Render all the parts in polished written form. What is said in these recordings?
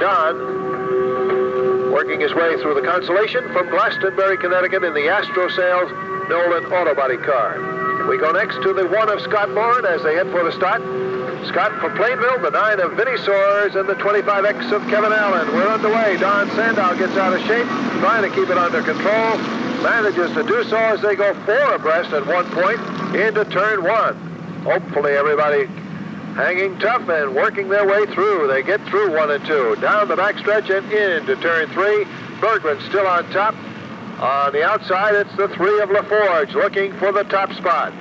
Don working his way through the consolation from Glastonbury, Connecticut in the Astro Sales Nolan Auto Body car. We go next to the 1 of Scott Moran as they head for the start. Scott from Plainville, the 9 of Vinnie Soares, and the 25X of Kevin Allen. We're underway. Don Sandow gets out of shape, trying to keep it under control. Manages to do so as they go 4 abreast at one point into turn 1. Hopefully everybody hanging tough and working their way through. They get through 1 and 2. Down the backstretch and into turn 3. Bergman still on top. On the outside, it's the 3 of LaForge looking for the top spot.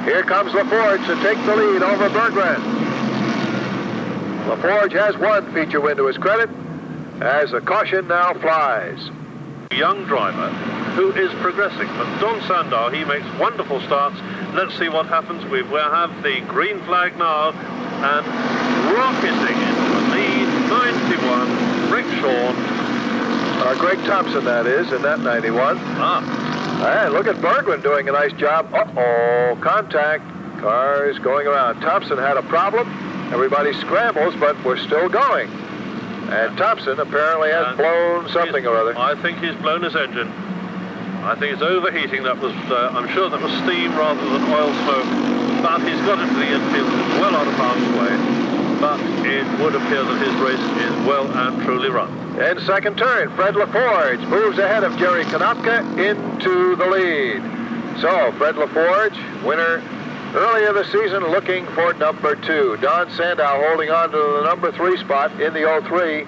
Here comes LaForge to take the lead over Bergman. LaForge has 1 feature win to his credit as the caution now flies. Young driver who is progressing, but Don Sandow, he makes wonderful starts. Let's see what happens. We have the green flag now and rocketing into the lead, 91, Rick Shawn. Greg Thompson, that is, in that 91. And look at Bergman doing a nice job. Uh-oh, contact. Cars going around. Thompson had a problem. Everybody scrambles, but we're still going. And Thompson apparently has blown something or other. I think he's blown his engine. I think it's overheating. That was, I'm sure that was steam rather than oil smoke. But he's got it to the infield, well out of harm's way. But it would appear that his race is well and truly run. In second turn, Fred LaForge moves ahead of Jerry Konopka into the lead. So, Fred LaForge, winner earlier this season, looking for number 2. Don Sandow holding on to the number 3 spot in the 03.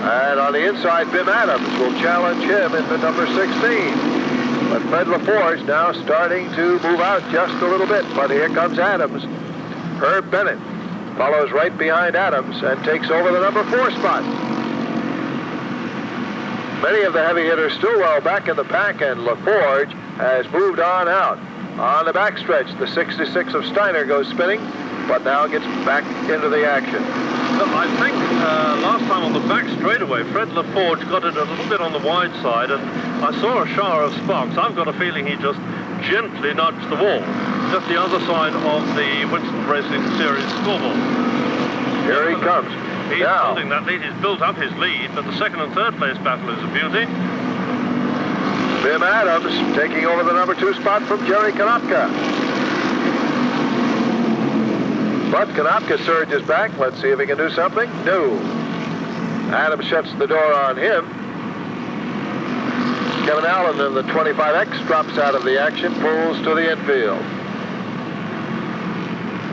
And on the inside, Bim Adams will challenge him into number 16. But Fred LaForge now starting to move out just a little bit. But here comes Adams. Herb Bennett follows right behind Adams and takes over the number 4 spot. Many of the heavy hitters still well back in the pack, and LaForge has moved on out. On the backstretch, the 66 of Steiner goes spinning, but now gets back into the action. I think last time on the back straightaway, Fred LaForge got it a little bit on the wide side, and I saw a shower of sparks. I've got a feeling he just gently nudged the wall, just the other side of the Winston Racing Series scoreboard. Here he comes. He's holding that lead. He's built up his lead, but the second and third place battle is a beauty. Bim Adams taking over the number 2 spot from Jerry Konopka. But Konopka surges back. Let's see if he can do something. No. Adams shuts the door on him. Kevin Allen in the 25X drops out of the action, pulls to the infield.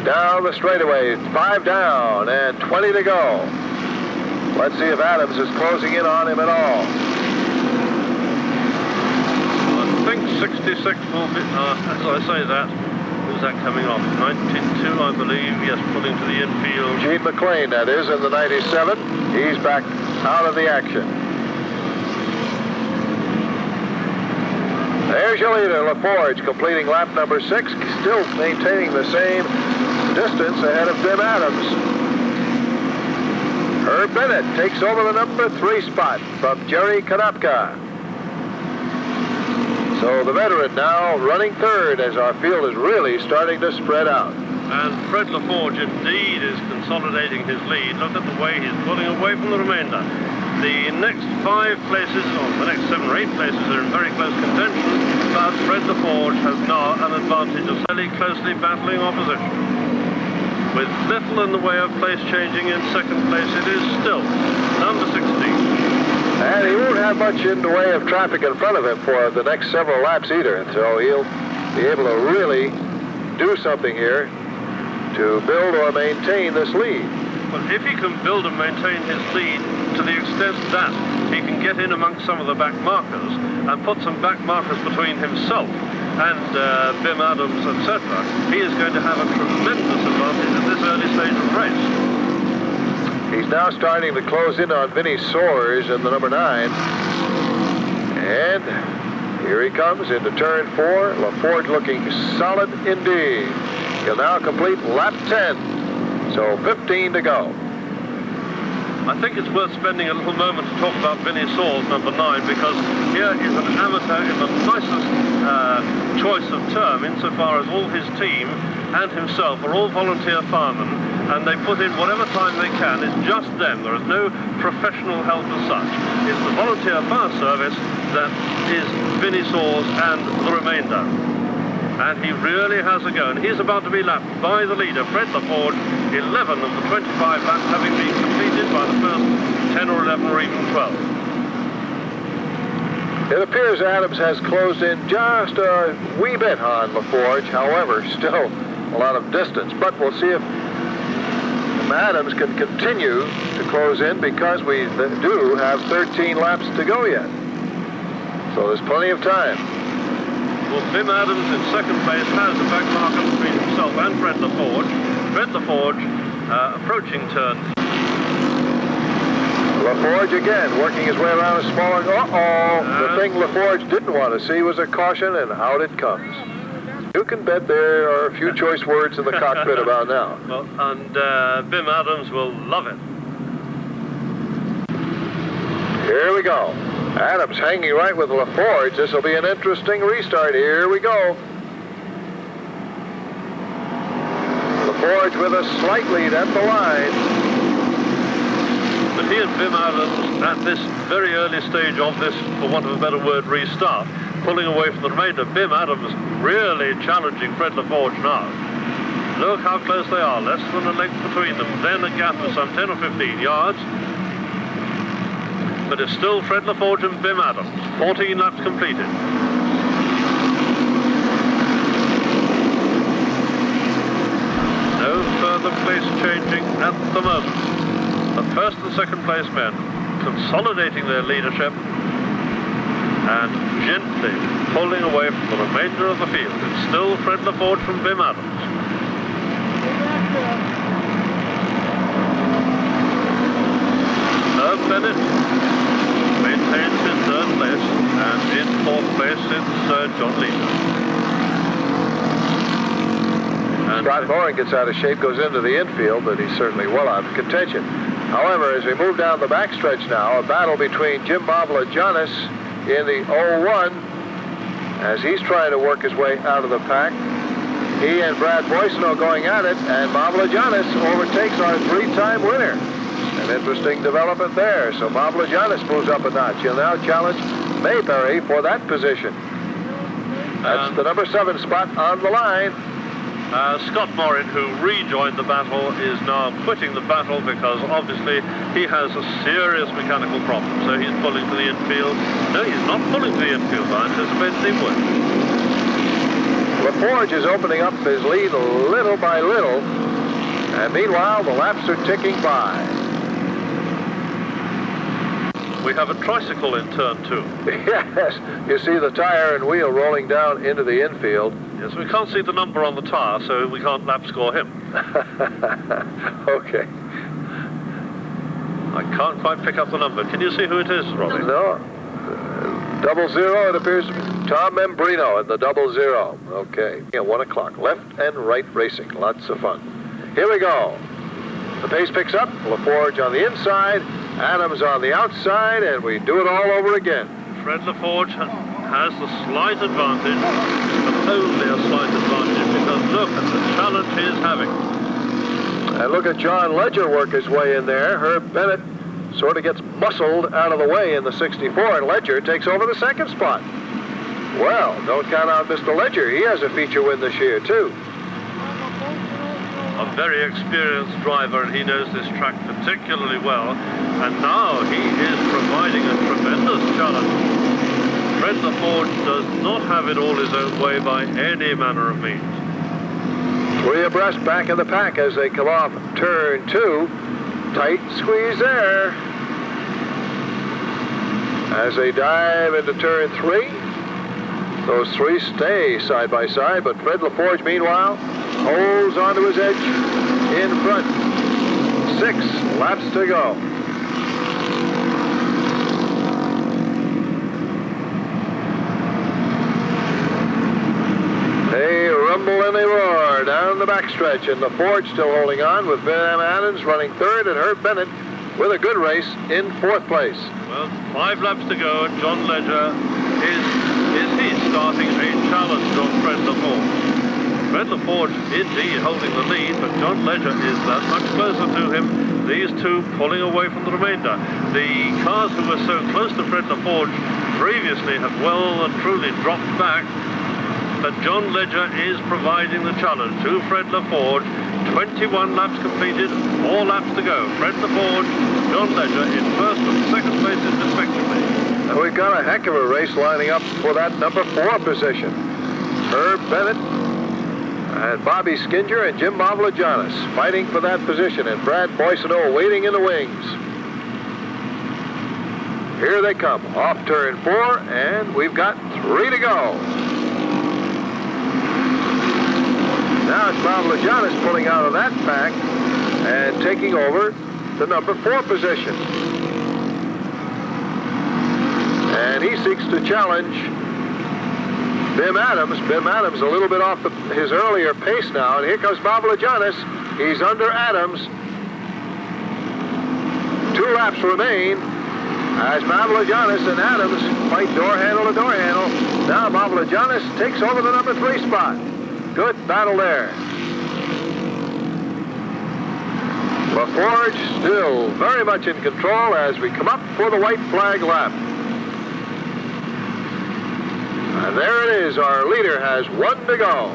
Down the straightaway, 5 down and 20 to go. Let's see if Adams is closing in on him at all. I think 66 will be, as I say that, who's that coming off? 92, I believe, yes, pulling to the infield. Gene McLean, that is, in the 97. He's back out of the action. There's your leader, LaForge, completing lap number 6, still maintaining the same distance ahead of Bim Adams. Herb Bennett takes over the number 3 spot from Jerry Konopka. So the veteran now running third as our field is really starting to spread out. And Fred LaForge indeed is consolidating his lead. Look at the way he's pulling away from the remainder. The next 5 places, or the next 7 or 8 places are in very close contention, but Fred LaForge has now an advantage of fairly closely battling opposition. With little in the way of place changing in second place, it is still number 16. And he won't have much in the way of traffic in front of him for the next several laps either, so he'll be able to really do something here to build or maintain this lead. Well, if he can build and maintain his lead to the extent that he can get in amongst some of the back markers and put some back markers between himself and Bim Adams, etc., he is going to have a tremendous advantage at this early stage of the race. He's now starting to close in on Vinnie Soares in the number 9. And here he comes into turn 4. LaForge looking solid indeed. He'll now complete lap 10. So 15 to go. I think it's worth spending a little moment to talk about Vinnie Soares, number 9, because here is an amateur in the nicest choice of term insofar as all his team and himself are all volunteer firemen, and they put in whatever time they can. It's just them. There is no professional help as such. It's the volunteer fire service that is Vinnie Saws and the remainder. And he really has a go, and he's about to be lapped by the leader, Fred LaForge, 11 of the 25 laps having been completed by the first 10 or 11 or even 12. It appears Adams has closed in just a wee bit on LaForge. However, still a lot of distance. But we'll see if Adams can continue to close in, because we do have 13 laps to go yet. So there's plenty of time. Well, Tim Adams in second place has a back marker between himself and Fred LaForge. Fred LaForge approaching turn. LaForge again working his way around a smaller... The thing LaForge didn't want to see was a caution, and out it comes. You can bet there are a few choice words in the cockpit about now. Well, and Bim Adams will love it. Here we go. Adams hanging right with LaForge. This will be an interesting restart. Here we go. LaForge with a slight lead at the line. But he and Bim Adams, at this very early stage of this, for want of a better word, restart, pulling away from the remainder. Bim Adams really challenging Fred LaForge now. Look how close they are, less than a length between them. Then a gap of some 10 or 15 yards. But it's still Fred LaForge and Bim Adams. 14 laps completed. No further place changing at the moment. The first and second place men consolidating their leadership and gently pulling away from the remainder of the field. It's still Fred LaForge from Bim Adams. Herb Bennett maintains his third place, and in fourth place it's John Leader. Scott Moran gets out of shape, goes into the infield, but he's certainly well out of contention. However, as we move down the backstretch now, a battle between Jim Mavlagianis in the 01 as he's trying to work his way out of the pack. He and Brad Boissonneau going at it, and Mavlagianis overtakes our three-time winner. An interesting development there. So Mavlagianis moves up a notch. He'll now challenge Mayberry for that position. That's the number 7 spot on the line. Scott Morin, who rejoined the battle, is now quitting the battle because obviously he has a serious mechanical problem. So he's pulling to the infield. No, he's not pulling to the infield. I anticipated he would. LaForge is opening up his lead little by little. And meanwhile, the laps are ticking by. We have a tricycle in turn 2. Yes, you see the tire and wheel rolling down into the infield. Yes, we can't see the number on the tire, so we can't lap score him. Okay. I can't quite pick up the number. Can you see who it is, Robbie? No. 00, it appears to be Tom Membrino in the 00. Okay. Yeah, 1 o'clock. Left and right racing. Lots of fun. Here we go. The pace picks up. LaForge on the inside. Adams on the outside, and we do it all over again. Fred LaForge has the slight advantage, but only a slight advantage, because look at the challenge he is having. And look at John Ledger work his way in there. Herb Bennett sort of gets muscled out of the way in the 64, and Ledger takes over the second spot. Well, don't count out Mr. Ledger. He has a feature win this year, too. A very experienced driver, and he knows this track particularly well. And now he is providing a tremendous challenge. Fred LaForge does not have it all his own way by any manner of means. 3 abreast back in the pack as they come off turn 2. Tight squeeze there. As they dive into turn 3. Those 3 stay side by side, but Fred LaForge, meanwhile, holds onto his edge in front. 6 laps to go. They rumble and they roar down the backstretch, and LaForge still holding on with Bim Adams running third, and Herb Bennett with a good race in 4th place. Well, 5 laps to go, and John Ledger is he's starting a challenge on Fred LaForge. Fred LaForge indeed holding the lead, but John Ledger is that much closer to him. These two pulling away from the remainder. The cars who were so close to Fred LaForge previously have well and truly dropped back. But John Ledger is providing the challenge to Fred LaForge. 21 laps completed, 4 laps to go. Fred LaForge, John Ledger in first and second places respectively. And we've got a heck of a race lining up for that number 4 position. Herb Bennett and Bobby Skinger and Jim Mavlajanis fighting for that position, and Brad Boissonneau waiting in the wings. Here they come, off turn 4, and we've got 3 to go. Now it's Mavlajanis pulling out of that pack and taking over the number 4 position. And he seeks to challenge Bim Adams. Bim Adams a little bit off his earlier pace now, and here comes Mavlajanis. He's under Adams. 2 laps remain as Mavlajanis and Adams fight door handle to door handle. Now Mavlajanis takes over the number 3 spot. Good battle there. LaForge still very much in control as we come up for the white flag lap. And there it is. Our leader has 1 to go.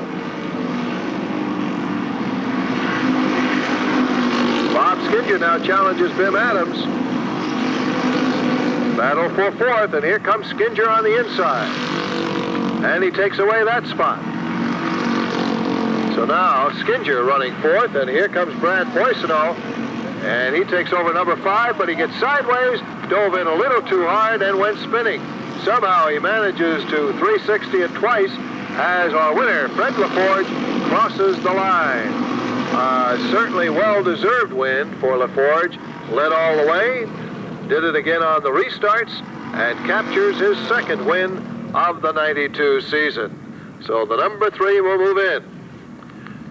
Bob Skinger now challenges Bim Adams. Battle for 4th, and here comes Skinger on the inside. And he takes away that spot. So now Skinger running 4th, and here comes Brad Boissonneau. And he takes over number 5, but he gets sideways, dove in a little too hard, and went spinning. Somehow he manages to 360 it twice as our winner, Fred LaForge, crosses the line. Certainly well-deserved win for LaForge. Led all the way, did it again on the restarts, and captures his 2nd win of the 92 season. So the number 3 will move in.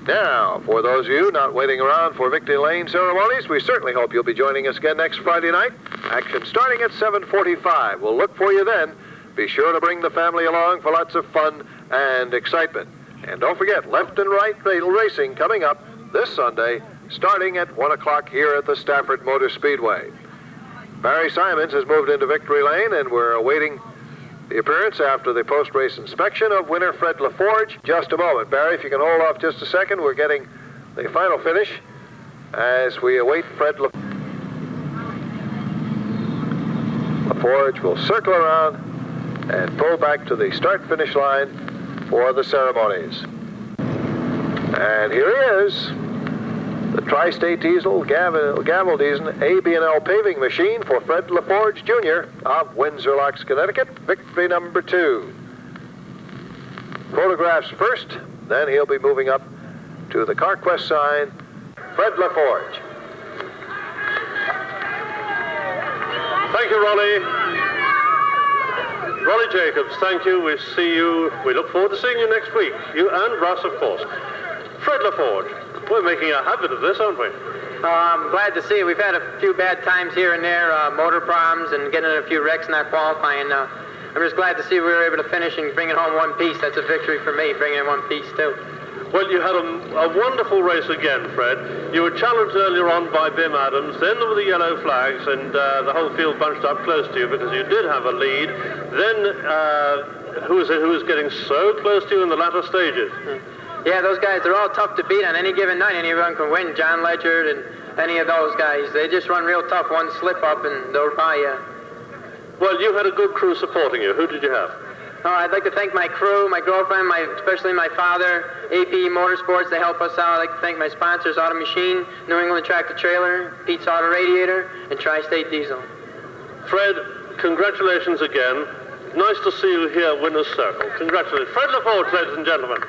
Now, for those of you not waiting around for Victory Lane ceremonies, we certainly hope you'll be joining us again next Friday night. Action starting at 7:45. We'll look for you then. Be sure to bring the family along for lots of fun and excitement. And don't forget, left and right racing coming up this Sunday, starting at 1 o'clock here at the Stafford Motor Speedway. Barry Simons has moved into Victory Lane, and we're awaiting the appearance after the post-race inspection of winner Fred LaForge. Just a moment. Barry, if you can hold off just a second, we're getting the final finish as we await Fred LaForge will circle around and pull back to the start-finish line for the ceremonies. And here he is, the Tri-State Diesel, Gavel Diesel, AB&L paving machine for Fred LaForge Jr. of Windsor Locks, Connecticut, victory number 2. Photographs first, then he'll be moving up to the CarQuest sign, Fred LaForge. Thank you, Ronnie. Ronnie Jacobs, thank you. We see you. We look forward to seeing you next week. You and Russ, of course. Fred LaForge. We're making a habit of this, aren't we? I'm glad to see it. We've had a few bad times here and there, motor problems and getting in a few wrecks not qualifying. I'm just glad to see we were able to finish and bring it home 1 piece. That's a victory for me, bringing in 1 piece too. Well, you had a wonderful race again, Fred. You were challenged earlier on by Bim Adams, then there were the yellow flags, and the whole field bunched up close to you because you did have a lead. Then, who was getting so close to you in the latter stages? Yeah, those guys, they're all tough to beat on any given night. Anyone can win. John Ledger and any of those guys. They just run real tough. One slip up and they'll buy you. Well, you had a good crew supporting you. Who did you have? I'd like to thank my crew, my girlfriend, especially my father, AP Motorsports. They help us out. I'd like to thank my sponsors, Auto Machine, New England Tractor Trailer, Pete's Auto Radiator, and Tri-State Diesel. Fred, congratulations again. Nice to see you here, Winner's Circle. Congratulations. Fred LaForge, ladies and gentlemen.